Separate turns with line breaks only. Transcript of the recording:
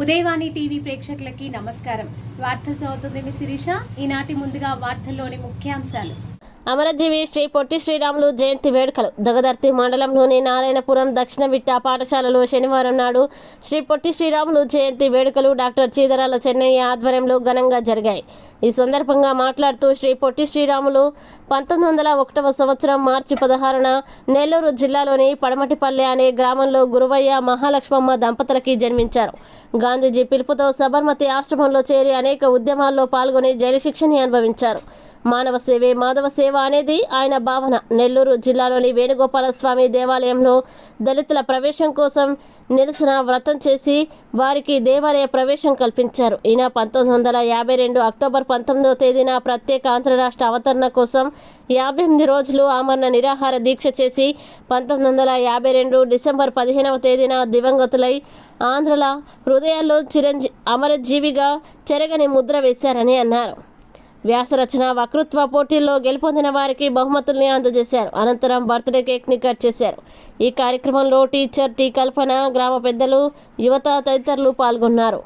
Udayavani TV ప్రేక్షకులకి నమస్కారం. వార్తలు చదువుతుంది మీ శిరీష. ఈనాటి ముందుగా వార్తల్లోని ముఖ్యాంశాలు.
అమరజీవి శ్రీ పొట్టి శ్రీరాములు జయంతి వేడుకలు. దగదర్తి మండలంలోని నారాయణపురం దక్షిణ విట్ట పాఠశాలలో శనివారం నాడు శ్రీ పొట్టి శ్రీరాములు జయంతి వేడుకలు డాక్టర్ చీదరాల చెన్నయ్య ఆధ్వర్యంలో ఘనంగా జరిగాయి. ఈ సందర్భంగా మాట్లాడుతూ శ్రీ పొట్టి శ్రీరాములు 1901వ సంవత్సరం మార్చి 16న నెల్లూరు జిల్లాలోని పడమటిపల్లె అనే గ్రామంలో గురువయ్య మహాలక్ష్మమ్మ దంపతులకి జన్మించారు. గాంధీజీ పిలుపుతో సబర్మతి ఆశ్రమంలో చేరి అనేక ఉద్యమాల్లో పాల్గొని జైలు శిక్షని అనుభవించారు. మానవ సేవే మాధవ సేవ అనేది ఆయన భావన. నెల్లూరు జిల్లాలోని వేణుగోపాల స్వామి దేవాలయంలో దళితుల ప్రవేశం కోసం నిరసన వ్రతం చేసి వారికి దేవాలయ ప్రవేశం కల్పించారు. ఈయన 1952 అక్టోబర్ 19వ తేదీన ప్రత్యేక ఆంధ్ర రాష్ట్ర అవతరణ కోసం 58 రోజులు ఆమరణ నిరాహార దీక్ష చేసి 1952 డిసెంబర్ 15వ తేదీన దివంగతులై ఆంధ్రుల హృదయాల్లో అమరజీవిగా చెరగని ముద్ర వేశారని అన్నారు. వ్యాసరచన వక్తృత్వ పోటీల్లో గెలుపొందిన వారికి బహుమతుల్ని అందజేశారు. అనంతరం బర్త్డే కేక్ని కట్ చేశారు. ఈ కార్యక్రమంలో టీచర్ టి కల్పన, గ్రామ పెద్దలు, యువత తదితరులు పాల్గొన్నారు.